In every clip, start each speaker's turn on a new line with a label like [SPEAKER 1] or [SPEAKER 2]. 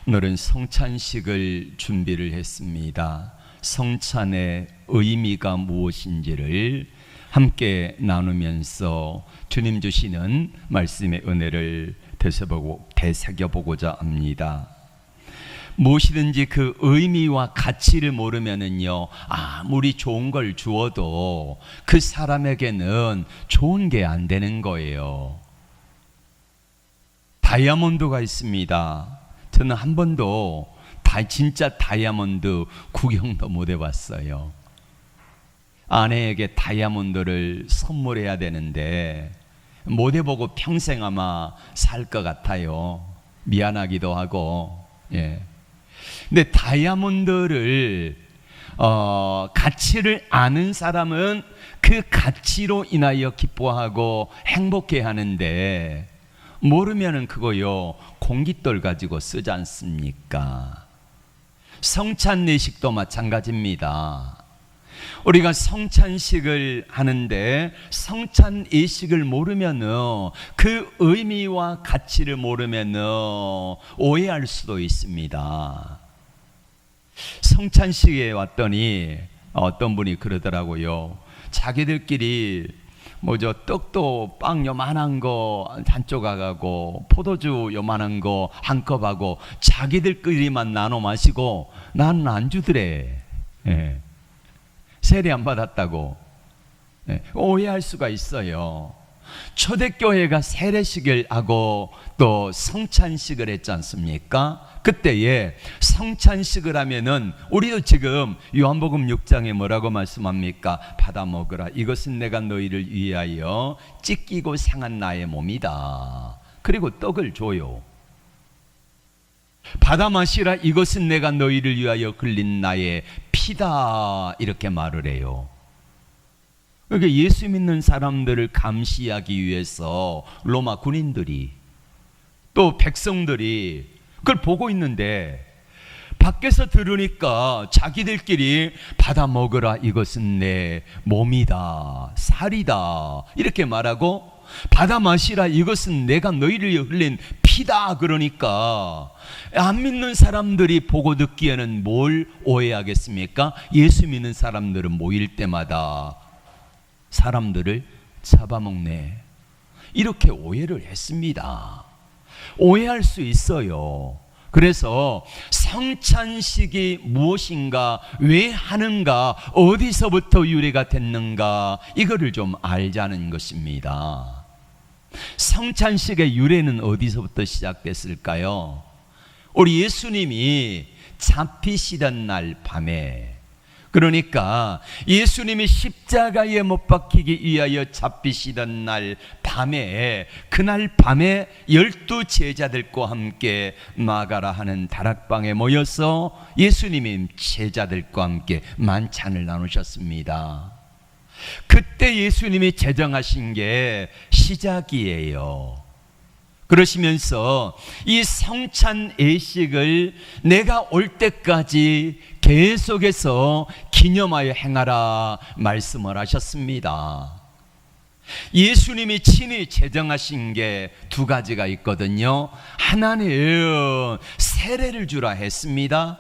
[SPEAKER 1] 오늘은 성찬식을 준비를 했습니다. 성찬의 의미가 무엇인지를 함께 나누면서 주님 주시는 말씀의 은혜를 되새겨보고자 합니다. 무엇이든지 그 의미와 가치를 모르면은요, 아무리 좋은 걸 주어도 그 사람에게는 좋은 게 안 되는 거예요. 다이아몬드가 있습니다. 저는 한 번도 진짜 다이아몬드 구경도 못 해봤어요. 아내에게 다이아몬드를 선물해야 되는데 못 해보고 평생 아마 살 것 같아요. 미안하기도 하고. 근데 다이아몬드를 가치를 아는 사람은 그 가치로 인하여 기뻐하고 행복해 하는데, 모르면은 그거요 공깃돌 가지고 쓰지 않습니까? 성찬 예식도 마찬가지입니다. 우리가 성찬식을 하는데 성찬 예식을 모르면은, 그 의미와 가치를 모르면은 오해할 수도 있습니다. 성찬식에 왔더니 어떤 분이 그러더라고요. 자기들끼리 떡도 빵 요만한 거 한쪽 하고 포도주 요만한 거 한 컵 하고 자기들끼리만 나눠 마시고 나는 안 주더래. 세례 안 받았다고. 오해할 수가 있어요. 초대교회가 세례식을 하고 또 성찬식을 했지 않습니까? 그때에 성찬식을 하면은 우리도 지금 요한복음 6장에 뭐라고 말씀합니까? 받아 먹으라, 이것은 내가 너희를 위하여 찢기고 상한 나의 몸이다. 그리고 떡을 줘요. 받아 마시라, 이것은 내가 너희를 위하여 흘린 나의 피다. 이렇게 말을 해요. 그러니까 예수 믿는 사람들을 감시하기 위해서 로마 군인들이 또 백성들이 그걸 보고 있는데, 밖에서 들으니까 자기들끼리 받아 먹으라, 이것은 내 몸이다, 살이다 이렇게 말하고, 받아 마시라, 이것은 내가 너희를 위해 흘린 피다 그러니까 안 믿는 사람들이 보고 듣기에는 뭘 오해하겠습니까? 예수 믿는 사람들은 모일 때마다 사람들을 잡아먹네, 이렇게 오해를 했습니다. 오해할 수 있어요. 그래서 성찬식이 무엇인가, 왜 하는가, 어디서부터 유래가 됐는가, 이거를 좀 알자는 것입니다. 성찬식의 유래는 어디서부터 시작됐을까요? 우리 예수님이 잡히시던 날 밤에, 그러니까 예수님이 십자가에 못 박히기 위하여 잡히시던 날 밤에, 그날 밤에 12 제자들과 함께 마가라 하는 다락방에 모여서 예수님이 제자들과 함께 만찬을 나누셨습니다. 그때 예수님이 제정하신 게 시작이에요. 그러시면서 이 성찬 예식을 내가 올 때까지 계속해서 기념하여 행하라 말씀을 하셨습니다. 예수님이 친히 제정하신 게 두 가지가 있거든요. 하나는 세례를 주라 했습니다.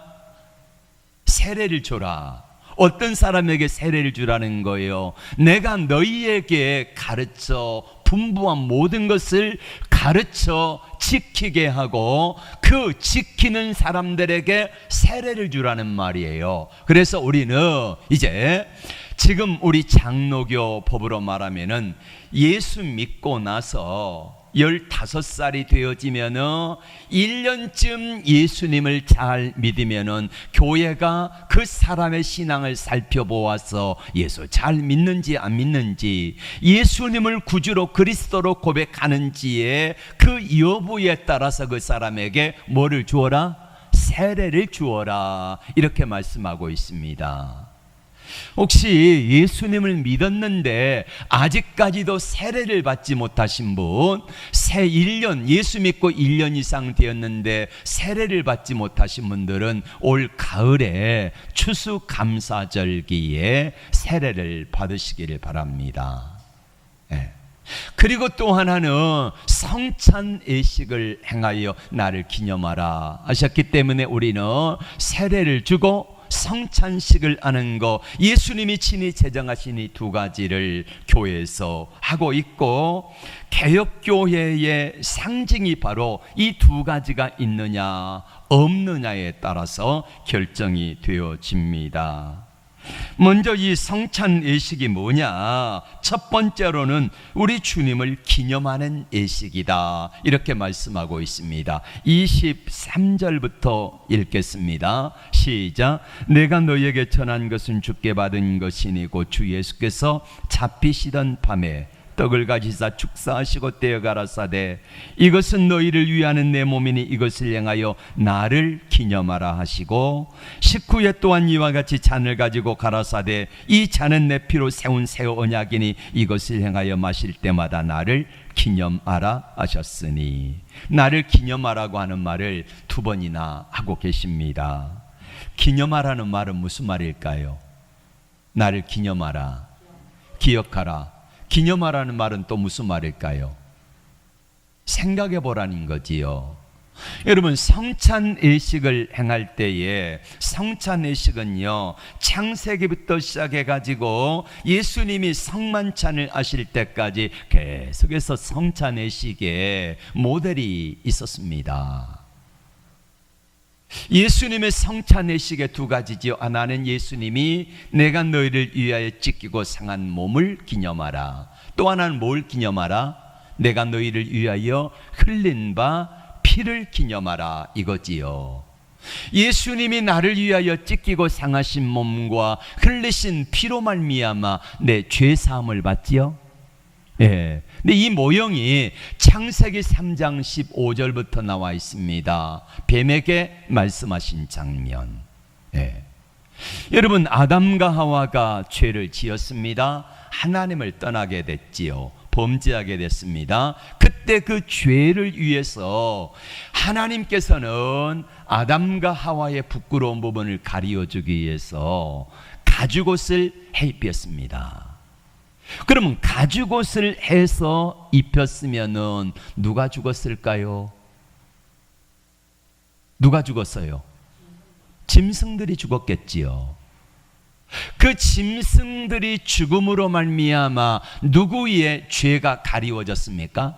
[SPEAKER 1] 세례를 줘라. 어떤 사람에게 세례를 주라는 거예요? 내가 너희에게 가르쳐 분부한 모든 것을 가르쳐 지키게 하고 그 지키는 사람들에게 세례를 주라는 말이에요. 그래서 우리는 이제 지금 우리 장로교 법으로 말하면은 예수 믿고 나서 15살이 되어지면은 1년쯤 예수님을 잘 믿으면은 교회가 그 사람의 신앙을 살펴보아서 예수 잘 믿는지 안 믿는지, 예수님을 구주로 그리스도로 고백하는지에 그 여부에 따라서 그 사람에게 뭐를 주어라? 세례를 주어라. 이렇게 말씀하고 있습니다. 혹시 예수님을 믿었는데 아직까지도 세례를 받지 못하신 분, 새 1년, 예수 믿고 1년 이상 되었는데 세례를 받지 못하신 분들은 올 가을에 추수감사절기에 세례를 받으시기를 바랍니다. 그리고 또 하나는 성찬 예식을 행하여 나를 기념하라 하셨기 때문에 우리는 세례를 주고 성찬식을 하는 거, 예수님이 친히 제정하신 이 두 가지를 교회에서 하고 있고, 개혁교회의 상징이 바로 이 두 가지가 있느냐 없느냐에 따라서 결정이 되어집니다. 먼저 이 성찬 예식이 뭐냐? 첫 번째로는 우리 주님을 기념하는 예식이다, 이렇게 말씀하고 있습니다. 23절부터 읽겠습니다. 시작. 내가 너희에게 전한 것은 주께 받은 것이니 곧 주 예수께서 잡히시던 밤에 떡을 가지사 축사하시고 떼어 가라사대 이것은 너희를 위하는 내 몸이니 이것을 행하여 나를 기념하라 하시고, 식후에 또한 이와 같이 잔을 가지고 가라사대 이 잔은 내 피로 세운 새 언약이니 이것을 행하여 마실 때마다 나를 기념하라 하셨으니, 나를 기념하라고 하는 말을 두 번이나 하고 계십니다. 기념하라는 말은 무슨 말일까요? 나를 기념하라, 기억하라. 기념하라는 말은 또 무슨 말일까요? 생각해 보라는 거지요. 여러분, 성찬 예식을 행할 때에, 성찬 예식은요 창세기부터 시작해 가지고 예수님이 성만찬을 하실 때까지 계속해서 성찬 예식에 모델이 있었습니다. 예수님의 성찬 예식의 두 가지지요. 하나는 예수님이 내가 너희를 위하여 찢기고 상한 몸을 기념하라. 또 하나는 뭘 기념하라? 내가 너희를 위하여 흘린 바 피를 기념하라, 이거지요. 예수님이 나를 위하여 찢기고 상하신 몸과 흘리신 피로 말미암아 내 죄 사함을 받지요. 예. 근데 이 모형이 창세기 3장 15절부터 나와 있습니다. 뱀에게 말씀하신 장면. 예. 여러분, 아담과 하와가 죄를 지었습니다. 하나님을 떠나게 됐지요. 범죄하게 됐습니다. 그때 그 죄를 위해서 하나님께서는 아담과 하와의 부끄러운 부분을 가리워주기 위해서 가죽옷을 해 입혔습니다. 그러면 가죽옷을 해서 입혔으면은 누가 죽었을까요? 누가 죽었어요? 짐승들이 죽었겠지요. 그 짐승들이 죽음으로 말미암아 누구의 죄가 가리워졌습니까?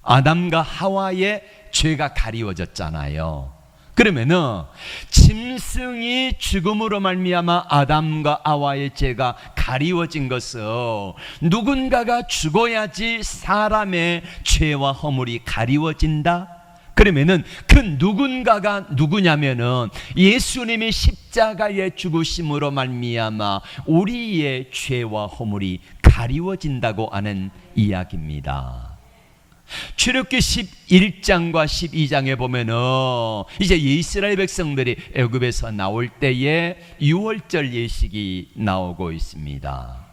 [SPEAKER 1] 아담과 하와의 죄가 가리워졌잖아요. 그러면은 짐승이 죽음으로 말미암아 아담과 하와의 죄가 가리워진 것은 누군가가 죽어야지 사람의 죄와 허물이 가리워진다. 그러면은 그 누군가가 누구냐면은 예수님이 십자가에 죽으심으로 말미암아 우리의 죄와 허물이 가리워진다고 하는 이야기입니다. 출애굽기 11장과 12장에 보면은 이제 이스라엘 백성들이 애굽에서 나올 때에 유월절 예식이 나오고 있습니다.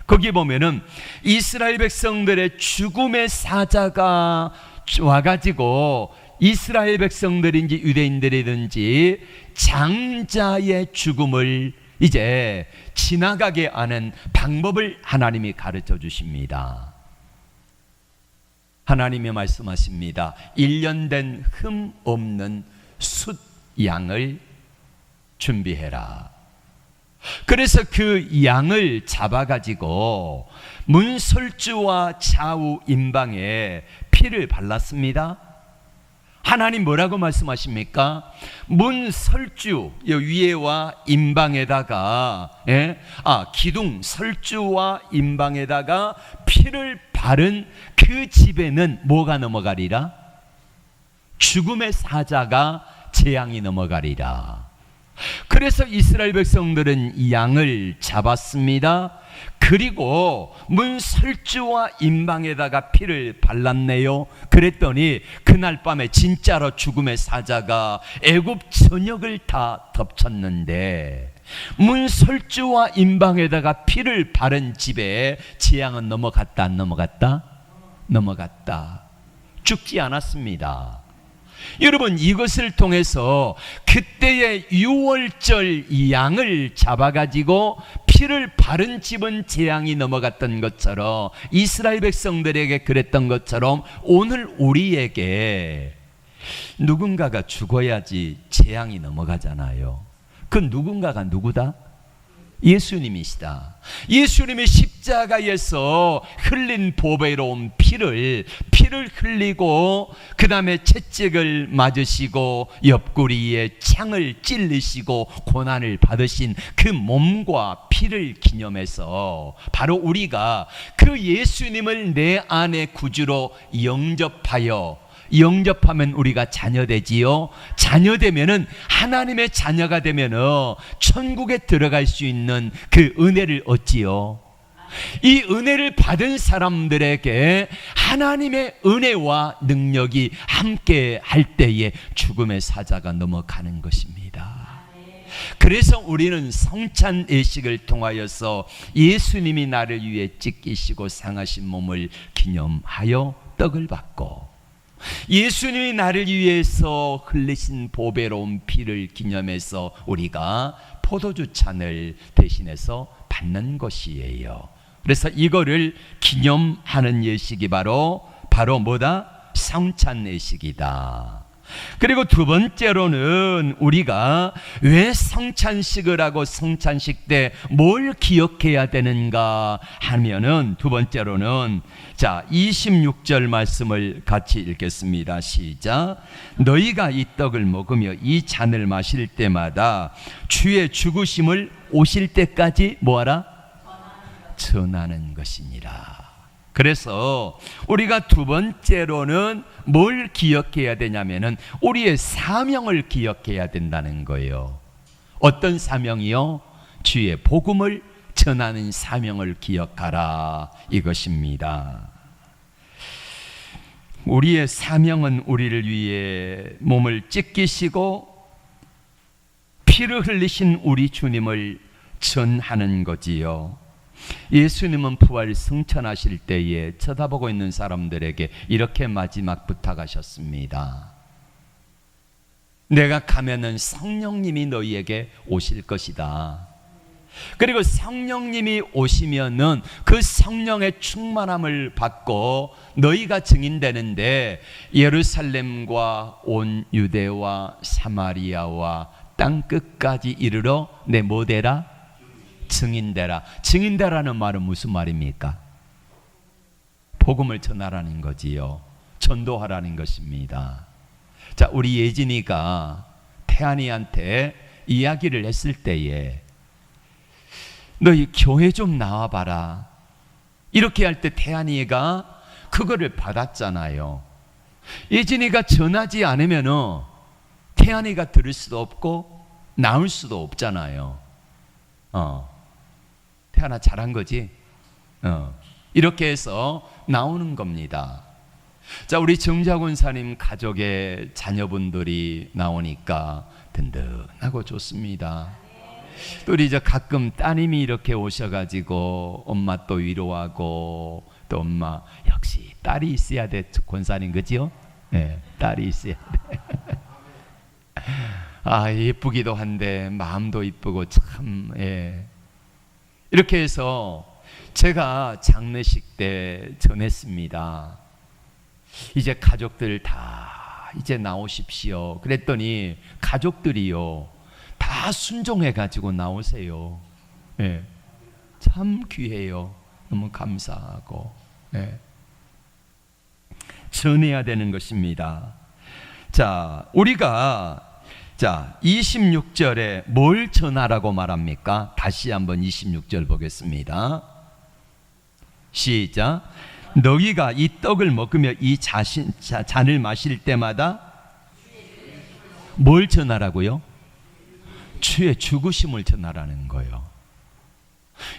[SPEAKER 1] 거기 보면은 이스라엘 백성들의 죽음의 사자가 와가지고 이스라엘 백성들인지 유대인들이든지 장자의 죽음을 이제 지나가게 하는 방법을 하나님이 가르쳐 주십니다. 하나님이 말씀하십니다. 1년 된 흠 없는 숫 양을 준비해라. 그래서 그 양을 잡아가지고 문설주와 좌우 임방에 피를 발랐습니다. 하나님 뭐라고 말씀하십니까? 문설주 위에와 임방에다가 기둥 설주와 임방에다가 피를 바른 그 집에는 뭐가 넘어가리라? 죽음의 사자가 재앙이 넘어가리라. 그래서 이스라엘 백성들은 이 양을 잡았습니다. 그리고 문설주와 임방에다가 피를 발랐네요. 그랬더니 그날 밤에 진짜로 죽음의 사자가 애굽 전역을 다 덮쳤는데 문설주와 임방에다가 피를 바른 집에 재앙은 넘어갔다 안 넘어갔다? 넘어갔다. 죽지 않았습니다. 여러분, 이것을 통해서 그때의 유월절 양을 잡아가지고 피를 바른 집은 재앙이 넘어갔던 것처럼, 이스라엘 백성들에게 그랬던 것처럼 오늘 우리에게 누군가가 죽어야지 재앙이 넘어가잖아요. 그 누군가가 누구다? 예수님이시다. 예수님이 십자가에서 흘린 보배로운 피를 흘리고, 그 다음에 채찍을 맞으시고 옆구리에 창을 찔리시고 고난을 받으신 그 몸과 피를 기념해서 바로 우리가 그 예수님을 내 안에 구주로 영접하면 우리가 자녀되지요. 자녀되면은, 하나님의 자녀가 되면은 천국에 들어갈 수 있는 그 은혜를 얻지요. 이 은혜를 받은 사람들에게 하나님의 은혜와 능력이 함께 할 때에 죽음의 사자가 넘어가는 것입니다. 그래서 우리는 성찬 예식을 통하여서 예수님이 나를 위해 찢기시고 상하신 몸을 기념하여 떡을 받고, 예수님이 나를 위해서 흘리신 보배로운 피를 기념해서 우리가 포도주 잔을 대신해서 받는 것이에요. 그래서 이거를 기념하는 예식이 바로 뭐다? 성찬 예식이다. 그리고 두 번째로는 우리가 왜 성찬식을 하고 성찬식 때 뭘 기억해야 되는가 하면은, 두 번째로는, 자, 26절 말씀을 같이 읽겠습니다. 시작. 너희가 이 떡을 먹으며 이 잔을 마실 때마다 주의 죽으심을 오실 때까지 뭐하라? 전하는 것이니라. 그래서 우리가 두 번째로는 뭘 기억해야 되냐면은 우리의 사명을 기억해야 된다는 거예요. 어떤 사명이요? 주의 복음을 전하는 사명을 기억하라, 이것입니다. 우리의 사명은 우리를 위해 몸을 찢기시고 피를 흘리신 우리 주님을 전하는 거지요. 예수님은 부활 승천하실 때에 쳐다보고 있는 사람들에게 이렇게 마지막 부탁하셨습니다. 내가 가면은 성령님이 너희에게 오실 것이다. 그리고 성령님이 오시면은 그 성령의 충만함을 받고 너희가 증인되는데, 예루살렘과 온 유대와 사마리아와 땅 끝까지 이르러 내 뭐 되라? 증인되라. 증인되라는 말은 무슨 말입니까? 복음을 전하라는 거지요. 전도하라는 것입니다. 자, 우리 예진이가 태안이한테 이야기를 했을 때에 너희 교회 좀 나와봐라, 이렇게 할 때 태안이가 그거를 받았잖아요. 예진이가 전하지 않으면 태안이가 들을 수도 없고 나올 수도 없잖아요. 태안아 잘한 거지? 이렇게 해서 나오는 겁니다. 자, 우리 정자군사님 가족의 자녀분들이 나오니까 든든하고 좋습니다. 또 우리 가끔 따님이 이렇게 오셔가지고 엄마 또 위로하고, 또 엄마 역시 딸이 있어야 돼, 권사님, 그지요? 네, 딸이 있어야 돼. 아, 예쁘기도 한데 마음도 이쁘고 참, 예. 이렇게 해서 제가 장례식 때 전했습니다. 이제 가족들 다 이제 나오십시오. 그랬더니 가족들이요 다 순종해 가지고 나오세요. 예. 참 귀해요. 너무 감사하고. 예. 전해야 되는 것입니다. 자, 우리가 26절에 뭘 전하라고 말합니까? 다시 한번 26절 보겠습니다. 시작. 너희가 이 떡을 먹으며 이 잔을 마실 때마다 뭘 전하라고요? 주의 죽으심을 전하라는 거예요.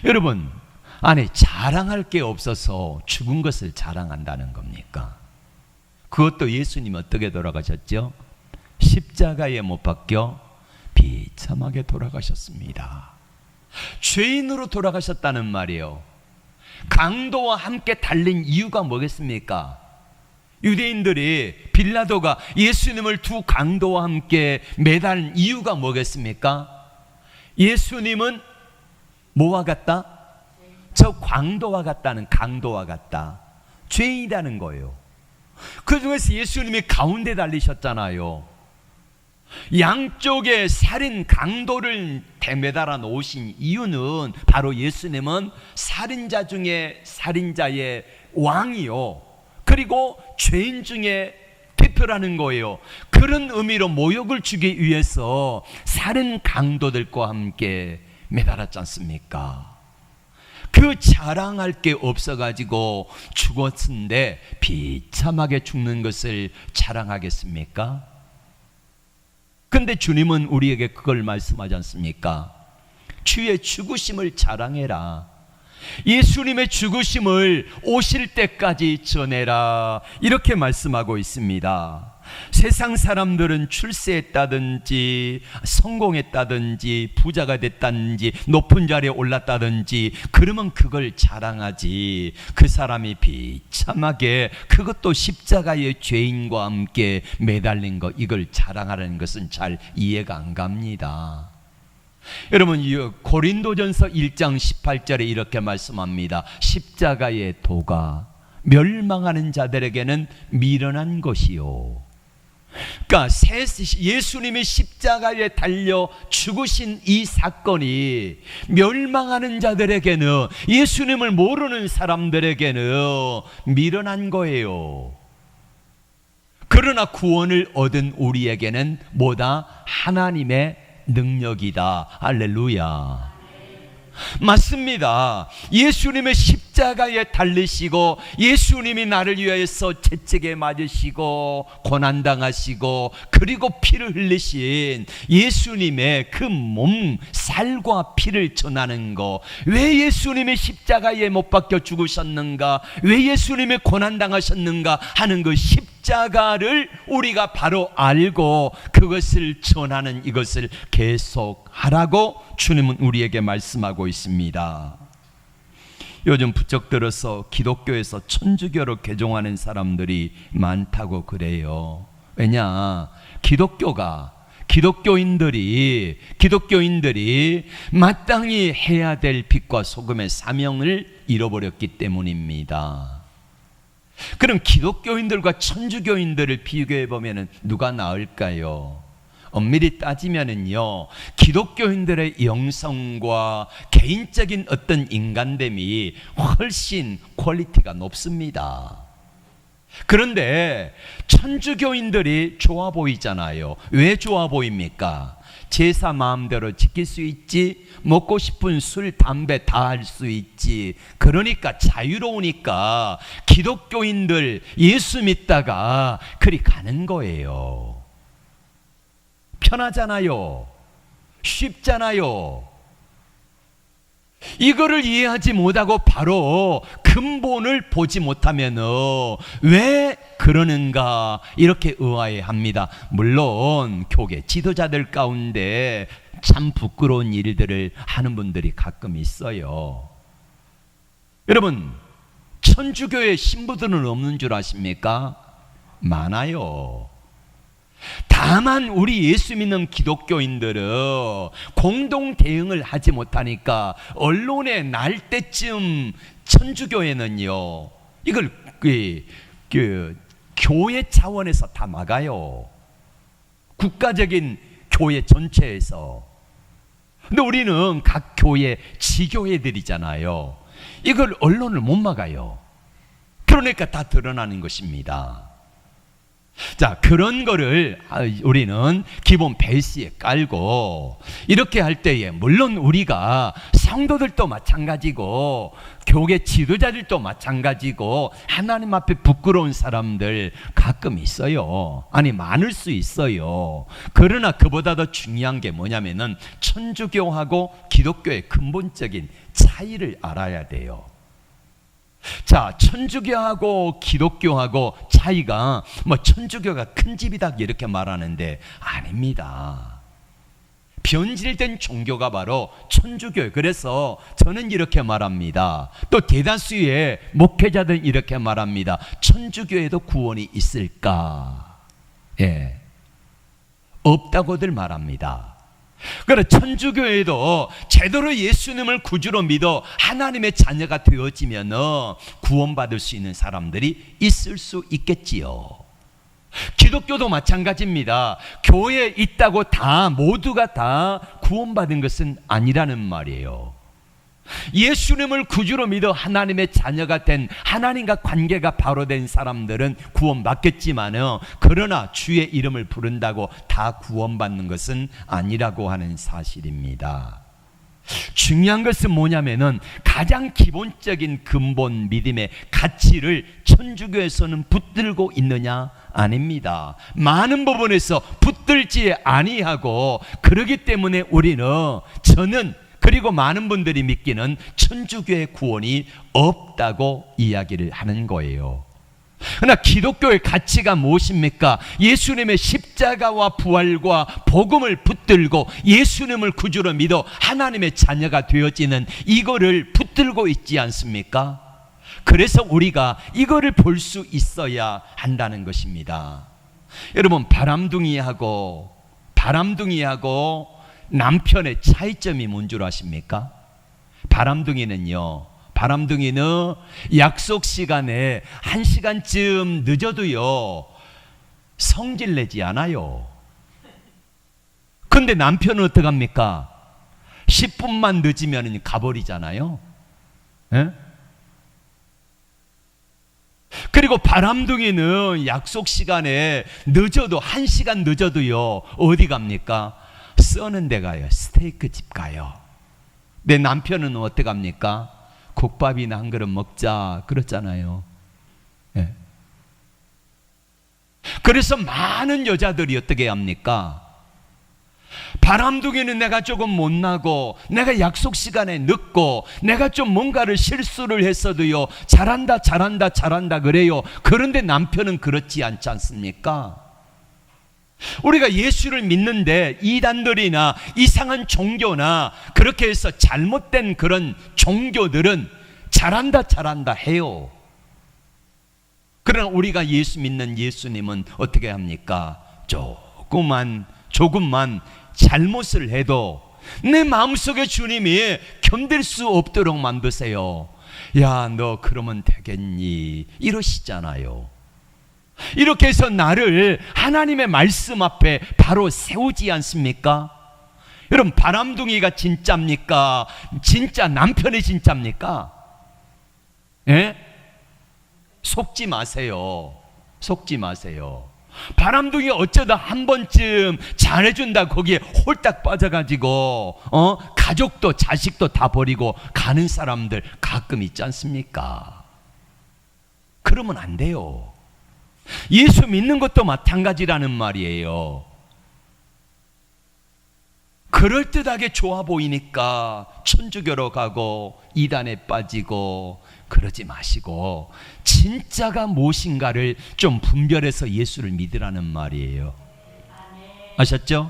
[SPEAKER 1] 여러분, 아니 자랑할 게 없어서 죽은 것을 자랑한다는 겁니까? 그것도 예수님 어떻게 돌아가셨죠? 십자가에 못 박혀 비참하게 돌아가셨습니다. 죄인으로 돌아가셨다는 말이에요. 강도와 함께 달린 이유가 뭐겠습니까? 유대인들이 빌라도가 예수님을 두 강도와 함께 매달린 이유가 뭐겠습니까? 예수님은 뭐와 같다? 저 광도와 같다는, 강도와 같다. 죄인이라는 거예요. 그 중에서 예수님이 가운데 달리셨잖아요. 양쪽에 살인 강도를 대매달아 놓으신 이유는 바로 예수님은 살인자 중에 살인자의 왕이요, 그리고 죄인 중에 대표라는 거예요. 그런 의미로 모욕을 주기 위해서 살인 강도들과 함께 매달았지 않습니까? 그 자랑할 게 없어가지고 죽었는데 비참하게 죽는 것을 자랑하겠습니까? 근데 주님은 우리에게 그걸 말씀하지 않습니까? 주의 죽으심을 자랑해라. 예수님의 죽으심을 오실 때까지 전해라. 이렇게 말씀하고 있습니다. 세상 사람들은 출세했다든지 성공했다든지 부자가 됐다든지 높은 자리에 올랐다든지 그러면 그걸 자랑하지, 그 사람이 비참하게 그것도 십자가의 죄인과 함께 매달린 것, 이걸 자랑하라는 것은 잘 이해가 안 갑니다. 여러분, 고린도전서 1장 18절에 이렇게 말씀합니다. 십자가의 도가 멸망하는 자들에게는 미련한 것이요, 그러니까 예수님이 십자가에 달려 죽으신 이 사건이 멸망하는 자들에게는, 예수님을 모르는 사람들에게는 미련한 거예요. 그러나 구원을 얻은 우리에게는 뭐다? 하나님의 능력이다. 할렐루야. 맞습니다. 예수님의 십자가에 달리시고 예수님이 나를 위해서 채찍에 맞으시고 고난당하시고 그리고 피를 흘리신 예수님의 그 몸, 살과 피를 전하는 거, 왜 예수님이 십자가에 못 박혀 죽으셨는가, 왜 예수님이 고난당하셨는가 하는 그 십자가를 우리가 바로 알고 그것을 전하는, 이것을 계속 하라고 주님은 우리에게 말씀하고 있습니다. 요즘 부쩍 들어서 기독교에서 천주교로 개종하는 사람들이 많다고 그래요. 왜냐? 기독교인들이 마땅히 해야 될 빛과 소금의 사명을 잃어버렸기 때문입니다. 그럼 기독교인들과 천주교인들을 비교해 보면 누가 나을까요? 엄밀히 따지면은요, 기독교인들의 영성과 개인적인 어떤 인간됨이 훨씬 퀄리티가 높습니다. 그런데 천주교인들이 좋아 보이잖아요. 왜 좋아 보입니까? 제사 마음대로 지킬 수 있지, 먹고 싶은 술, 담배 다 할 수 있지, 그러니까 자유로우니까 기독교인들 예수 믿다가 그리 가는 거예요. 편하잖아요. 쉽잖아요. 이거를 이해하지 못하고 바로 근본을 보지 못하면 왜 그러는가 이렇게 의아해합니다. 물론 교계 지도자들 가운데 참 부끄러운 일들을 하는 분들이 가끔 있어요. 여러분, 천주교의 신부들은 없는 줄 아십니까? 많아요. 다만 우리 예수 믿는 기독교인들은 공동 대응을 하지 못하니까 언론에 날 때쯤 천주교회는요, 이걸 교회 차원에서 다 막아요. 국가적인 교회 전체에서. 근데 우리는 각 교회 지교회들이잖아요. 이걸 언론을 못 막아요. 그러니까 다 드러나는 것입니다. 자, 그런 거를 우리는 기본 베이스에 깔고 이렇게 할 때에, 물론 우리가 성도들도 마찬가지고 교계 지도자들도 마찬가지고 하나님 앞에 부끄러운 사람들 가끔 있어요. 아니, 많을 수 있어요. 그러나 그보다 더 중요한 게 뭐냐면은 천주교하고 기독교의 근본적인 차이를 알아야 돼요. 자, 천주교하고 기독교하고 차이가 천주교가 큰 집이다 이렇게 말하는데 아닙니다. 변질된 종교가 바로 천주교예요. 그래서 저는 이렇게 말합니다. 또 대다수의 목회자들은 이렇게 말합니다. 천주교에도 구원이 있을까? 예, 없다고들 말합니다. 그래, 천주교에도 제대로 예수님을 구주로 믿어 하나님의 자녀가 되어지면 구원받을 수 있는 사람들이 있을 수 있겠지요. 기독교도 마찬가지입니다. 교회에 있다고 다 모두가 다 구원받은 것은 아니라는 말이에요. 예수님을 구주로 믿어 하나님의 자녀가 된, 하나님과 관계가 바로 된 사람들은 구원받겠지만 그러나 주의 이름을 부른다고 다 구원받는 것은 아니라고 하는 사실입니다. 중요한 것은 뭐냐면은 가장 기본적인 근본 믿음의 가치를 천주교에서는 붙들고 있느냐? 아닙니다. 많은 부분에서 붙들지 아니하고, 그러기 때문에 저는 그리고 많은 분들이 믿기는 천주교의 구원이 없다고 이야기를 하는 거예요. 그러나 기독교의 가치가 무엇입니까? 예수님의 십자가와 부활과 복음을 붙들고 예수님을 구주로 믿어 하나님의 자녀가 되어지는 이거를 붙들고 있지 않습니까? 그래서 우리가 이거를 볼 수 있어야 한다는 것입니다. 여러분, 바람둥이하고 남편의 차이점이 뭔 줄 아십니까? 바람둥이는 약속 시간에 1시간쯤 늦어도요 성질 내지 않아요. 근데 남편은 어떡합니까? 10분만 늦으면 가버리잖아요. 예? 그리고 바람둥이는 약속 시간에 늦어도 1시간 늦어도요 어디 갑니까? 써는 데 가요. 스테이크 집 가요. 내 남편은 어떡합니까? 국밥이나 한 그릇 먹자 그렇잖아요. 예. 그래서 많은 여자들이 어떻게 합니까? 바람둥이는 내가 조금 못나고, 내가 약속 시간에 늦고, 내가 좀 뭔가를 실수를 했어도요 잘한다 그래요. 그런데 남편은 그렇지 않지 않습니까? 우리가 예수를 믿는데 이단들이나 이상한 종교나 그렇게 해서 잘못된 그런 종교들은 잘한다 해요. 그러나 우리가 예수 믿는 예수님은 어떻게 합니까? 조금만 잘못을 해도 내 마음속에 주님이 견딜 수 없도록 만드세요. 야, 너 그러면 되겠니? 이러시잖아요. 이렇게 해서 나를 하나님의 말씀 앞에 바로 세우지 않습니까? 여러분, 바람둥이가 진짜입니까? 진짜 남편이 진짜입니까? 예? 속지 마세요. 바람둥이 어쩌다 한 번쯤 잘해준다 거기에 홀딱 빠져가지고 가족도 자식도 다 버리고 가는 사람들 가끔 있지 않습니까? 그러면 안 돼요. 예수 믿는 것도 마찬가지라는 말이에요. 그럴듯하게 좋아 보이니까 천주교로 가고 이단에 빠지고 그러지 마시고 진짜가 무엇인가를 좀 분별해서 예수를 믿으라는 말이에요. 아셨죠?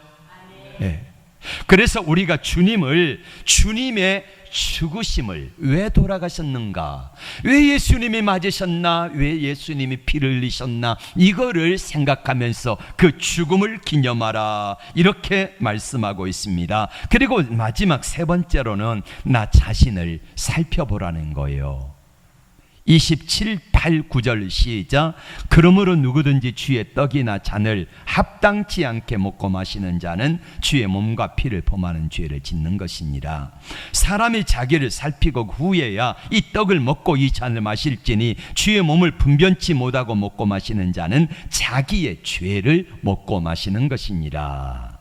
[SPEAKER 1] 네. 그래서 우리가 주님의 죽으심을, 왜 돌아가셨는가, 왜 예수님이 맞으셨나, 왜 예수님이 피를 흘리셨나, 이거를 생각하면서 그 죽음을 기념하라, 이렇게 말씀하고 있습니다. 그리고 마지막 세 번째로는 나 자신을 살펴보라는 거예요. 27, 8, 9절 시작. 그러므로 누구든지 주의 떡이나 잔을 합당치 않게 먹고 마시는 자는 주의 몸과 피를 범하는 죄를 짓는 것이니라. 사람이 자기를 살피고 후에야 이 떡을 먹고 이 잔을 마실지니 주의 몸을 분변치 못하고 먹고 마시는 자는 자기의 죄를 먹고 마시는 것이니라.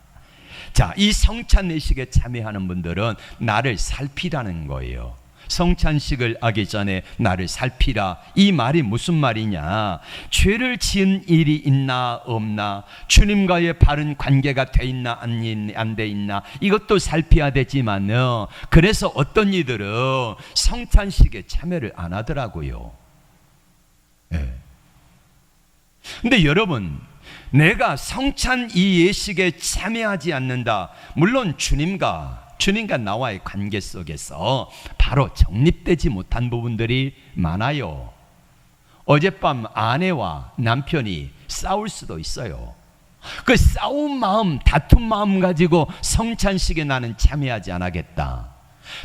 [SPEAKER 1] 자, 이 성찬례식에 참여하는 분들은 나를 살피라는 거예요. 성찬식을 하기 전에 나를 살피라. 이 말이 무슨 말이냐? 죄를 지은 일이 있나 없나, 주님과의 바른 관계가 돼 있나 안 돼 있나, 이것도 살펴야 되지만 그래서 어떤 이들은 성찬식에 참여를 안 하더라고요. 네. 근데 여러분, 내가 성찬 이 예식에 참여하지 않는다, 물론 주님과 나와의 관계 속에서 바로 정립되지 못한 부분들이 많아요. 어젯밤 아내와 남편이 싸울 수도 있어요. 그 싸운 마음, 다툰 마음 가지고 성찬식에 나는 참여하지 않겠다.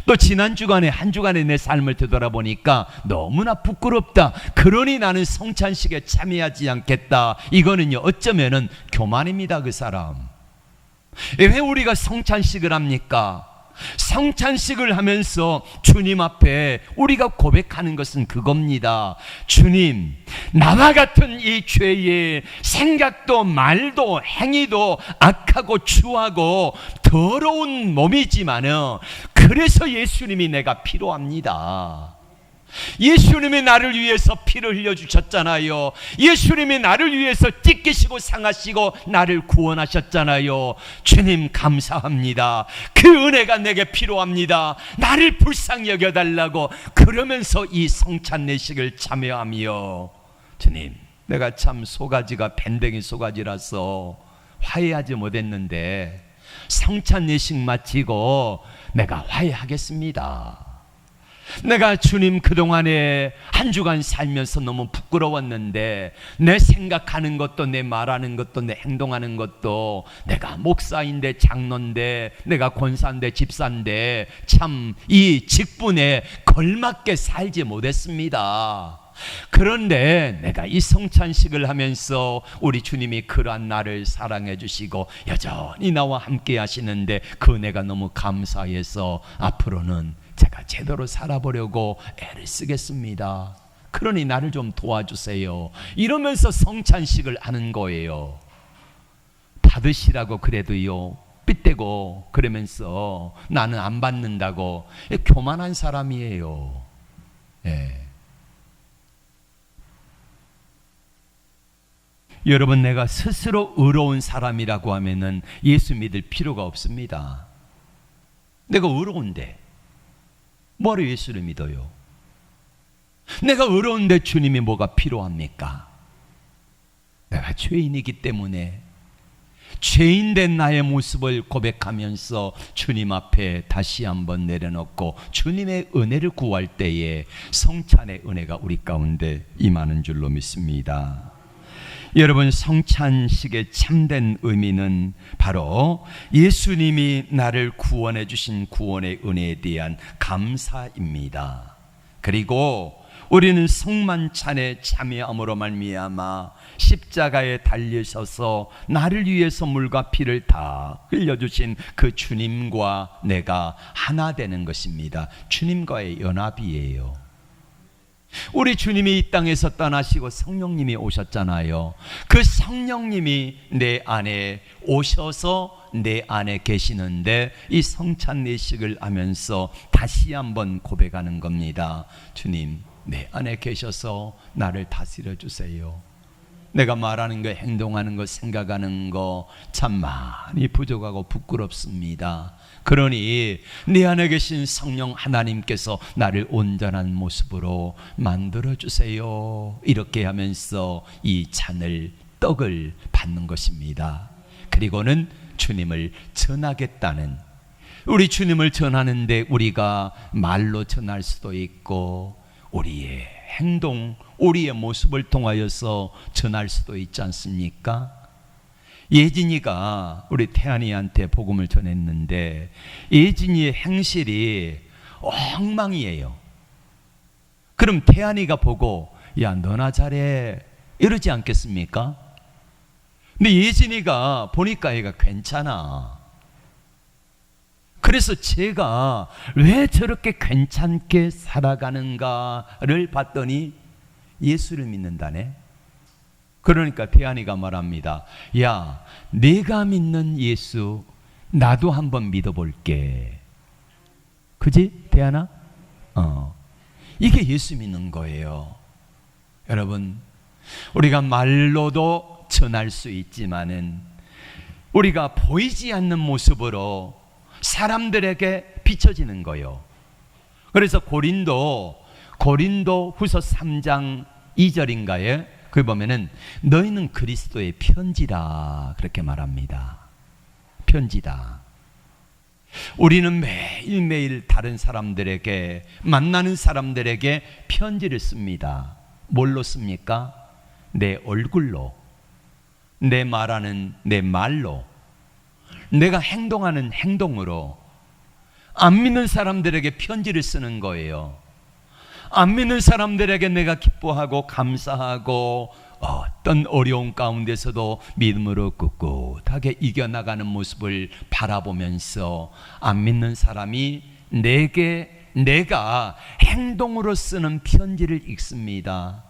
[SPEAKER 1] 또 지난 주간에 한 주간의 내 삶을 되돌아보니까 너무나 부끄럽다. 그러니 나는 성찬식에 참여하지 않겠다. 이거는요, 어쩌면은 교만입니다, 그 사람. 왜 우리가 성찬식을 합니까? 성찬식을 하면서 주님 앞에 우리가 고백하는 것은 그겁니다. 주님, 나와 같은 이 죄의 생각도 말도 행위도 악하고 추하고 더러운 몸이지만은 그래서 예수님이 내가 필요합니다. 예수님이 나를 위해서 피를 흘려주셨잖아요. 예수님이 나를 위해서 찢기시고 상하시고 나를 구원하셨잖아요. 주님 감사합니다. 그 은혜가 내게 필요합니다. 나를 불쌍히 여겨달라고 그러면서 이 성찬례식을 참여하며, 주님, 내가 참 소가지가 밴댕이 소가지라서 화해하지 못했는데 성찬례식 마치고 내가 화해하겠습니다. 내가 주님 그동안에 한 주간 살면서 너무 부끄러웠는데 내 생각하는 것도 내 말하는 것도 내 행동하는 것도 내가 목사인데 장로인데 내가 권사인데 집사인데 참 이 직분에 걸맞게 살지 못했습니다. 그런데 내가 이 성찬식을 하면서 우리 주님이 그러한 나를 사랑해 주시고 여전히 나와 함께 하시는데 그 은혜가 너무 감사해서 앞으로는 제가 제대로 살아보려고 애를 쓰겠습니다. 그러니 나를 좀 도와주세요. 이러면서 성찬식을 하는 거예요. 받으시라고 그래도요, 삐대고 그러면서 나는 안 받는다고 교만한 사람이에요. 예. 여러분, 내가 스스로 의로운 사람이라고 하면은 예수 믿을 필요가 없습니다. 내가 의로운데 뭐하러 예수를 믿어요? 내가 의로운데 주님이 뭐가 필요합니까? 내가 죄인이기 때문에 죄인된 나의 모습을 고백하면서 주님 앞에 다시 한번 내려놓고 주님의 은혜를 구할 때에 성찬의 은혜가 우리 가운데 임하는 줄로 믿습니다. 여러분, 성찬식의 참된 의미는 바로 예수님이 나를 구원해 주신 구원의 은혜에 대한 감사입니다. 그리고 우리는 성만찬에 참여함으로 말미암아 십자가에 달리셔서 나를 위해서 물과 피를 다 흘려주신 그 주님과 내가 하나 되는 것입니다. 주님과의 연합이에요. 우리 주님이 이 땅에서 떠나시고 성령님이 오셨잖아요. 그 성령님이 내 안에 오셔서 내 안에 계시는데 이 성찬례식을 하면서 다시 한번 고백하는 겁니다. 주님, 내 안에 계셔서 나를 다스려 주세요. 내가 말하는 거, 행동하는 거, 생각하는 거 참 많이 부족하고 부끄럽습니다. 그러니 내 안에 계신 성령 하나님께서 나를 온전한 모습으로 만들어 주세요. 이렇게 하면서 이 잔을, 떡을 받는 것입니다. 그리고는 주님을 전하겠다는, 우리 주님을 전하는데 우리가 말로 전할 수도 있고 우리의 행동, 우리의 모습을 통하여서 전할 수도 있지 않습니까? 예진이가 우리 태안이한테 복음을 전했는데 예진이의 행실이 엉망이에요. 그럼 태안이가 보고 야, 너나 잘해 이러지 않겠습니까? 근데 예진이가 보니까 얘가 괜찮아. 그래서 제가 왜 저렇게 괜찮게 살아가는가를 봤더니 예수를 믿는다네. 그러니까 태안이가 말합니다. 야, 내가 믿는 예수 나도 한번 믿어볼게. 그지 태안아? 이게 예수 믿는 거예요. 여러분, 우리가 말로도 전할 수 있지만은 우리가 보이지 않는 모습으로 사람들에게 비춰지는 거예요. 그래서 고린도 후서 3장 2절인가에 거기 보면은 너희는 그리스도의 편지다 그렇게 말합니다. 편지다. 우리는 매일매일 다른 사람들에게, 만나는 사람들에게 편지를 씁니다. 뭘로 씁니까? 내 얼굴로, 내 말하는 내 말로, 내가 행동하는 행동으로 안 믿는 사람들에게 편지를 쓰는 거예요. 안 믿는 사람들에게 내가 기뻐하고 감사하고 어떤 어려운 가운데서도 믿음으로 꿋꿋하게 이겨나가는 모습을 바라보면서 안 믿는 사람이 내가 행동으로 쓰는 편지를 읽습니다.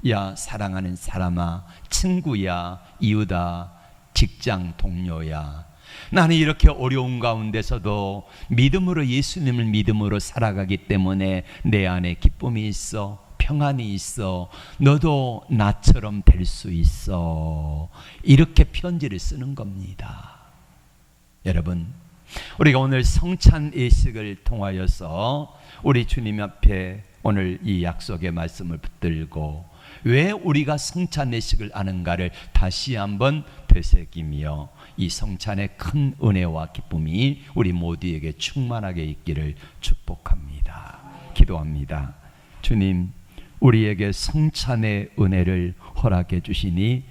[SPEAKER 1] 야, 사랑하는 사람아, 친구야, 이웃아, 직장 동료야, 나는 이렇게 어려운 가운데서도 믿음으로, 예수님을 믿음으로 살아가기 때문에 내 안에 기쁨이 있어, 평안이 있어. 너도 나처럼 될 수 있어. 이렇게 편지를 쓰는 겁니다. 여러분, 우리가 오늘 성찬 예식을 통하여서 우리 주님 앞에 오늘 이 약속의 말씀을 붙들고 왜 우리가 성찬 예식을 하는가를 다시 한번 되새기며 이 성찬의 큰 은혜와 기쁨이 우리 모두에게 충만하게 있기를 축복합니다. 기도합니다. 주님, 우리에게 성찬의 은혜를 허락해 주시니